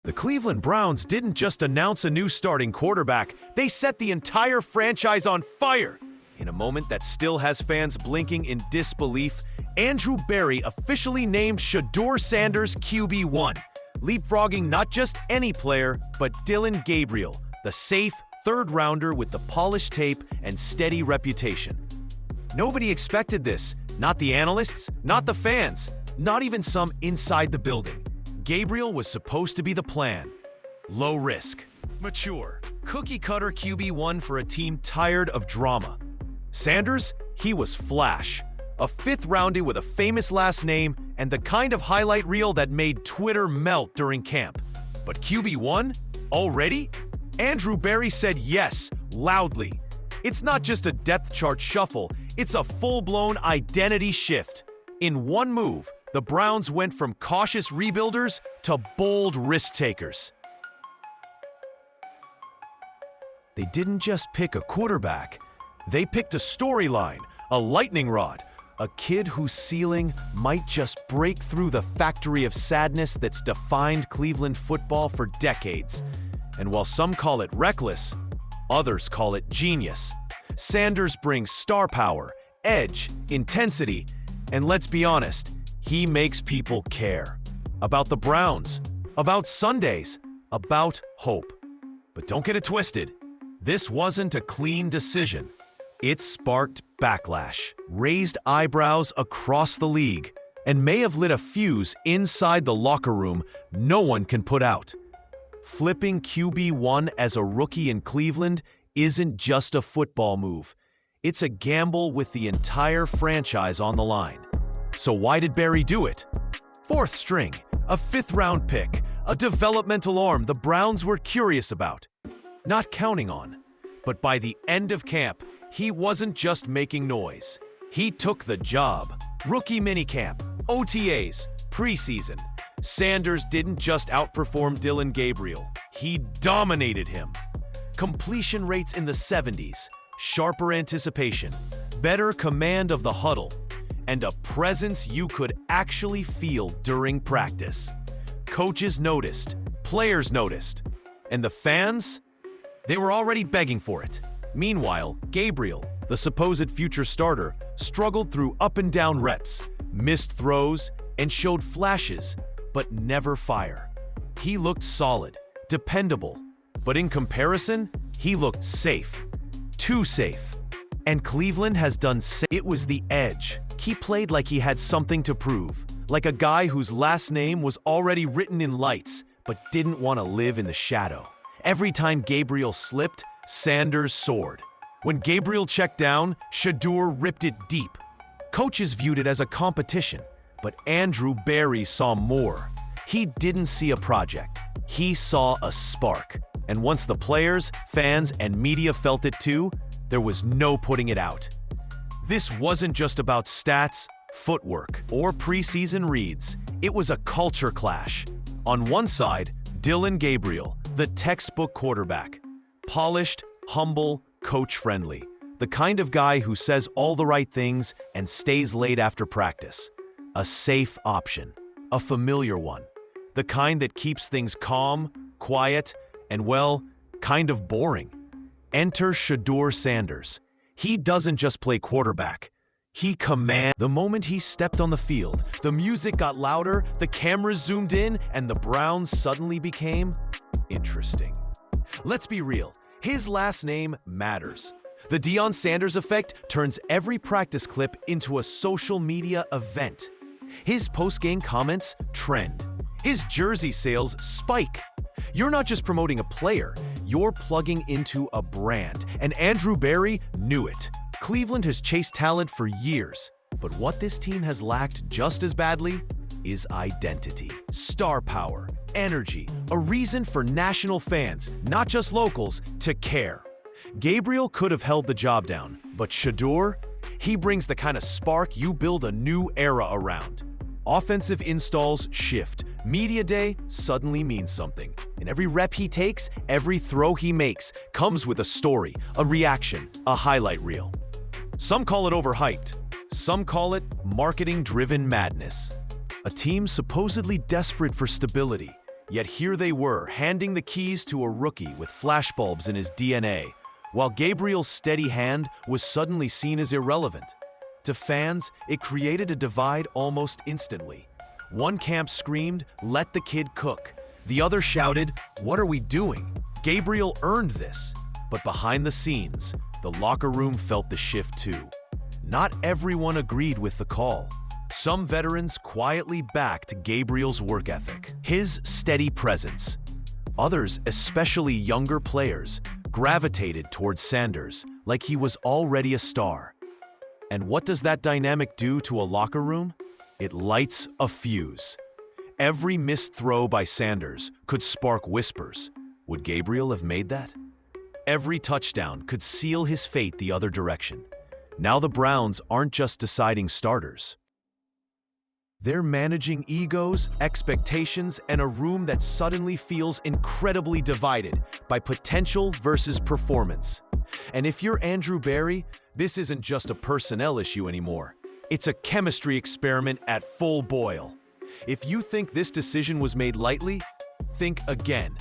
The Cleveland Browns didn't just announce a new starting quarterback, they set the entire franchise on fire. In a moment that still has fans blinking in disbelief, Andrew Berry officially named Shedeur Sanders QB1, leapfrogging not just any player, but Dillon Gabriel, the safe third-rounder with the polished tape and steady reputation. Nobody expected this, not the analysts, not the fans, not even some inside the building. Gabriel was supposed to be the plan. Low risk, mature, cookie-cutter QB1 for a team tired of drama. Sanders, he was flash, a fifth roundie with a famous last name and the kind of highlight reel that made Twitter melt during camp. But QB1? Already? Andrew Berry said yes, loudly. It's not just a depth chart shuffle, it's a full-blown identity shift. In one move, the Browns went from cautious rebuilders to bold risk-takers. They didn't just pick a quarterback, they picked a storyline, a lightning rod, a kid whose ceiling might just break through the factory of sadness that's defined Cleveland football for decades. And while some call it reckless, others call it genius. Sanders brings star power, edge, intensity, and let's be honest, he makes people care. About the Browns, about Sundays, about hope. But don't get it twisted. This wasn't a clean decision. It sparked backlash, raised eyebrows across the league, and may have lit a fuse inside the locker room no one can put out. Flipping QB1 as a rookie in Cleveland isn't just a football move. It's a gamble with the entire franchise on the line. So why did Berry do it? Fourth string, a fifth-round pick, a developmental arm the Browns were curious about. Not counting on. But by the end of camp, he wasn't just making noise. He took the job. Rookie minicamp, OTAs, preseason. Sanders didn't just outperform Dillon Gabriel. He dominated him. Completion rates in the 70s, sharper anticipation, better command of the huddle, and a presence you could actually feel during practice. Coaches noticed, players noticed, and the fans? They were already begging for it. Meanwhile, Gabriel, the supposed future starter, struggled through up and down reps, missed throws, and showed flashes, but never fire. He looked solid, dependable, but in comparison, he looked safe. Too safe. And Cleveland has done it was the edge. He played like he had something to prove, like a guy whose last name was already written in lights, but didn't want to live in the shadow. Every time Gabriel slipped, Sanders soared. When Gabriel checked down, Shedeur ripped it deep. Coaches viewed it as a competition, but Andrew Berry saw more. He didn't see a project. He saw a spark. And once the players, fans, and media felt it too, there was no putting it out. This wasn't just about stats, footwork, or preseason reads. It was a culture clash. On one side, Dillon Gabriel, the textbook quarterback. Polished, humble, coach-friendly. The kind of guy who says all the right things and stays late after practice. A safe option. A familiar one. The kind that keeps things calm, quiet, and well, kind of boring. Enter Shedeur Sanders. He doesn't just play quarterback. He commands. The moment he stepped on the field, the music got louder, the cameras zoomed in, and the Browns suddenly became interesting. Let's be real, his last name matters. The Deion Sanders effect turns every practice clip into a social media event. His post-game comments trend. His jersey sales spike. You're not just promoting a player, you're plugging into a brand, and Andrew Berry knew it. Cleveland has chased talent for years, but what this team has lacked just as badly is identity, star power, energy, a reason for national fans, not just locals, to care. Gabriel could have held the job down, but Shedeur, he brings the kind of spark you build a new era around. Offensive installs shift. Media day suddenly means something. And every rep he takes, every throw he makes, comes with a story, a reaction, a highlight reel. Some call it overhyped. Some call it marketing-driven madness. A team supposedly desperate for stability, Yet here they were, handing the keys to a rookie with flashbulbs in his DNA, while Gabriel's steady hand was suddenly seen as irrelevant. To fans, it created a divide almost instantly. One camp screamed, "Let the kid cook." The other shouted, "What are we doing? Gabriel earned this." But behind the scenes, the locker room felt the shift too. Not everyone agreed with the call. Some veterans quietly backed Gabriel's work ethic, his steady presence. Others, especially younger players, gravitated towards Sanders like he was already a star. And what does that dynamic do to a locker room? It lights a fuse. Every missed throw by Sanders could spark whispers. Would Gabriel have made that? Every touchdown could seal his fate the other direction. Now the Browns aren't just deciding starters. They're managing egos, expectations, and a room that suddenly feels incredibly divided by potential versus performance. And if you're Andrew Berry, this isn't just a personnel issue anymore. It's a chemistry experiment at full boil. If you think this decision was made lightly, think again.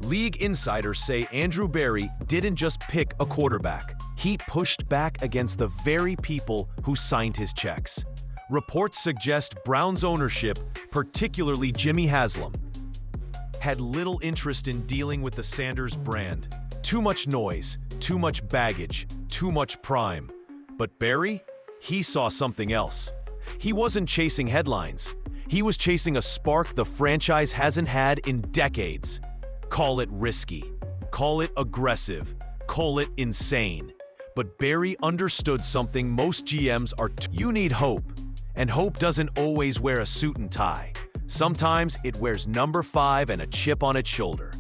League insiders say Andrew Berry didn't just pick a quarterback. He pushed back against the very people who signed his checks. Reports suggest Browns ownership, particularly Jimmy Haslam, had little interest in dealing with the Sanders brand. Too much noise, too much baggage, too much prime. But Berry? He saw something else. He wasn't chasing headlines. He was chasing a spark the franchise hasn't had in decades. Call it risky, call it aggressive, call it insane. But Berry understood something most GMs are. You need hope. And hope doesn't always wear a suit and tie. Sometimes it wears number 5 and a chip on its shoulder.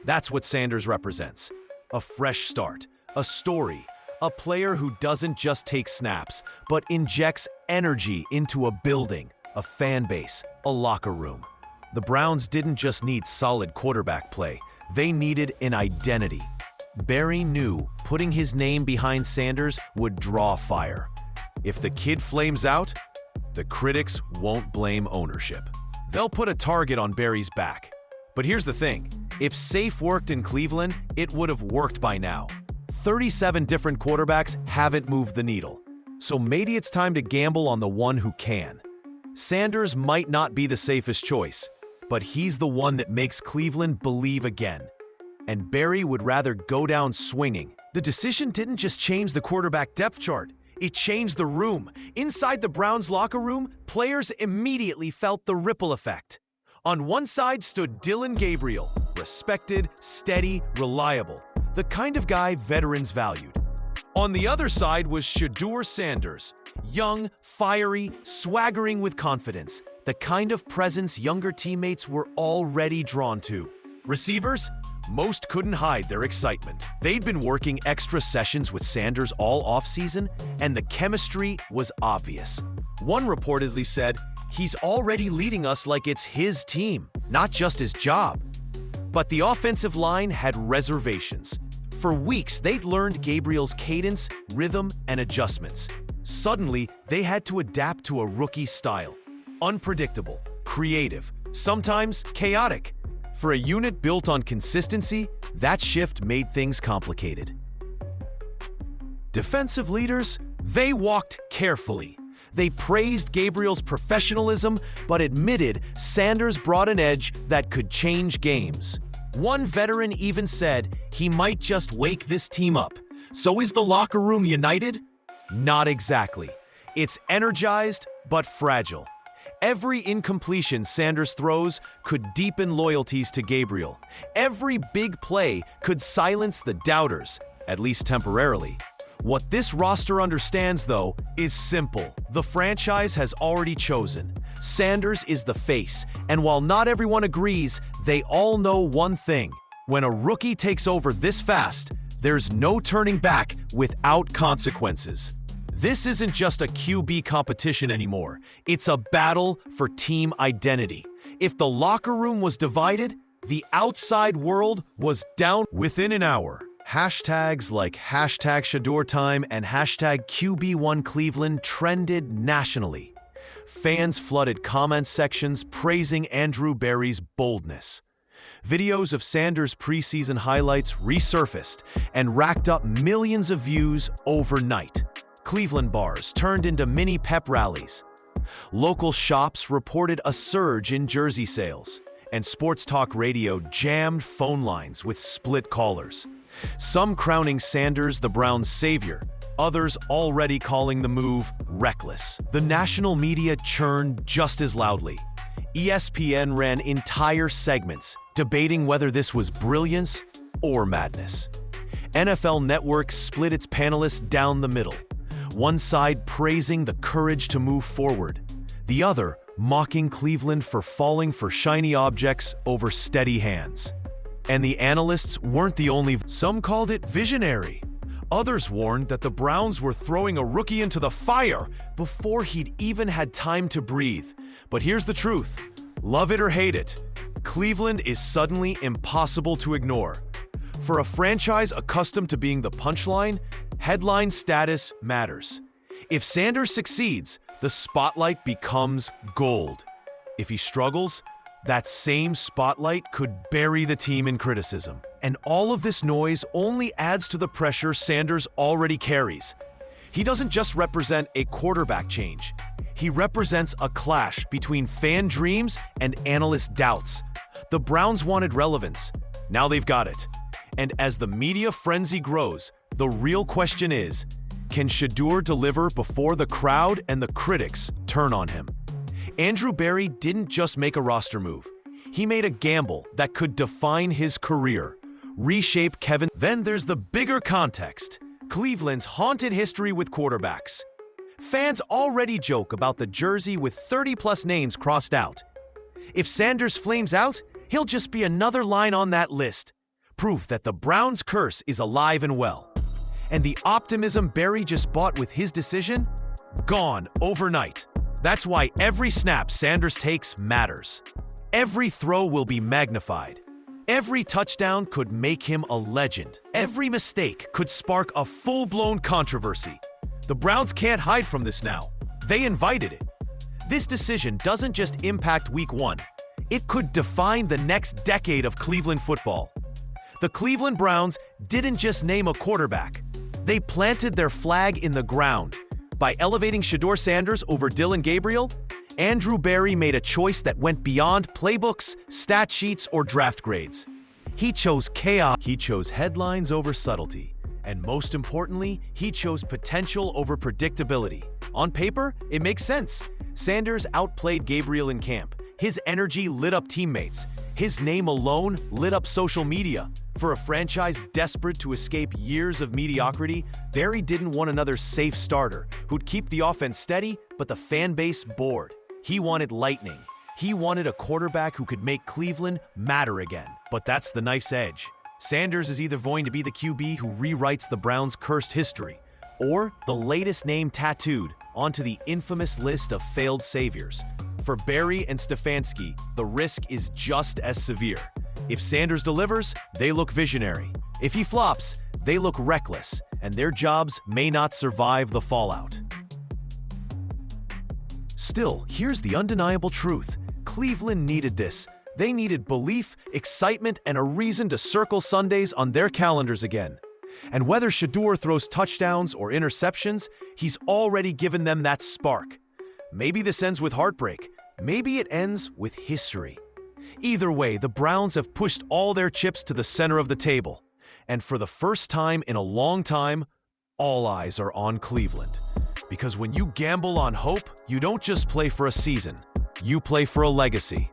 That's what Sanders represents. A fresh start, a story, a player who doesn't just take snaps, but injects energy into a building, a fan base, a locker room. The Browns didn't just need solid quarterback play, they needed an identity. Berry knew putting his name behind Sanders would draw fire. If the kid flames out, the critics won't blame ownership. They'll put a target on Berry's back. But here's the thing, if safe worked in Cleveland, it would have worked by now. 37 different quarterbacks haven't moved the needle. So maybe it's time to gamble on the one who can. Sanders might not be the safest choice, but he's the one that makes Cleveland believe again. And Berry would rather go down swinging. The decision didn't just change the quarterback depth chart. It changed the room. Inside the Browns locker room, players immediately felt the ripple effect. On one side stood Dillon Gabriel, respected, steady, reliable, the kind of guy veterans valued. On the other side was Shedeur Sanders, young, fiery, swaggering with confidence, the kind of presence younger teammates were already drawn to. Receivers? Most couldn't hide their excitement. They'd been working extra sessions with Sanders all offseason, and the chemistry was obvious. One reportedly said, "He's already leading us like it's his team, not just his job." But the offensive line had reservations. For weeks, they'd learned Gabriel's cadence, rhythm, and adjustments. Suddenly, they had to adapt to a rookie style. Unpredictable, creative, sometimes chaotic. For a unit built on consistency, that shift made things complicated. Defensive leaders, they walked carefully. They praised Gabriel's professionalism, but admitted Sanders brought an edge that could change games. One veteran even said he might just wake this team up. So is the locker room united? Not exactly. It's energized, but fragile. Every incompletion Sanders throws could deepen loyalties to Gabriel. Every big play could silence the doubters, at least temporarily. What this roster understands, though, is simple. The franchise has already chosen. Sanders is the face, and while not everyone agrees, they all know one thing. When a rookie takes over this fast, there's no turning back without consequences. This isn't just a QB competition anymore. It's a battle for team identity. If the locker room was divided, the outside world was down within an hour. Hashtags like hashtag Shedeur time and hashtag QB1 Cleveland trended nationally. Fans flooded comment sections praising Andrew Berry's boldness. Videos of Sanders' preseason highlights resurfaced and racked up millions of views overnight. Cleveland bars turned into mini pep rallies. Local shops reported a surge in jersey sales, and sports talk radio jammed phone lines with split callers. Some crowning Sanders the Browns' savior, others already calling the move reckless. The national media churned just as loudly. ESPN ran entire segments debating whether this was brilliance or madness. NFL Network split its panelists down the middle, one side praising the courage to move forward, the other mocking Cleveland for falling for shiny objects over steady hands. And the analysts weren't the only. Some called it visionary. Others warned that the Browns were throwing a rookie into the fire before he'd even had time to breathe. But here's the truth. Love it or hate it, Cleveland is suddenly impossible to ignore. For a franchise accustomed to being the punchline, headline status matters. If Sanders succeeds, the spotlight becomes gold. If he struggles, that same spotlight could bury the team in criticism. And all of this noise only adds to the pressure Sanders already carries. He doesn't just represent a quarterback change. He represents a clash between fan dreams and analyst doubts. The Browns wanted relevance. Now they've got it. And as the media frenzy grows, the real question is, can Shedeur deliver before the crowd and the critics turn on him? Andrew Berry didn't just make a roster move. He made a gamble that could define his career, reshape Kevin. Then there's the bigger context, Cleveland's haunted history with quarterbacks. Fans already joke about the jersey with 30-plus names crossed out. If Sanders flames out, he'll just be another line on that list, proof that the Browns' curse is alive and well. And the optimism Berry just bought with his decision? Gone overnight. That's why every snap Sanders takes matters. Every throw will be magnified. Every touchdown could make him a legend. Every mistake could spark a full-blown controversy. The Browns can't hide from this now. They invited it. This decision doesn't just impact Week 1. It could define the next decade of Cleveland football. The Cleveland Browns didn't just name a quarterback. They planted their flag in the ground. By elevating Shedeur Sanders over Dillon Gabriel, Andrew Berry made a choice that went beyond playbooks, stat sheets, or draft grades. He chose chaos. He chose headlines over subtlety. And most importantly, he chose potential over predictability. On paper, it makes sense. Sanders outplayed Gabriel in camp. His energy lit up teammates. His name alone lit up social media. For a franchise desperate to escape years of mediocrity, Berry didn't want another safe starter who'd keep the offense steady but the fan base bored. He wanted lightning. He wanted a quarterback who could make Cleveland matter again. But that's the knife's edge. Sanders is either going to be the QB who rewrites the Browns' cursed history, or the latest name tattooed onto the infamous list of failed saviors. For Berry and Stefanski, the risk is just as severe. If Sanders delivers, they look visionary. If he flops, they look reckless, and their jobs may not survive the fallout. Still, here's the undeniable truth. Cleveland needed this. They needed belief, excitement, and a reason to circle Sundays on their calendars again. And whether Shedeur throws touchdowns or interceptions, he's already given them that spark. Maybe this ends with heartbreak. Maybe it ends with history. Either way, the Browns have pushed all their chips to the center of the table. And for the first time in a long time, all eyes are on Cleveland. Because when you gamble on hope, you don't just play for a season. You play for a legacy.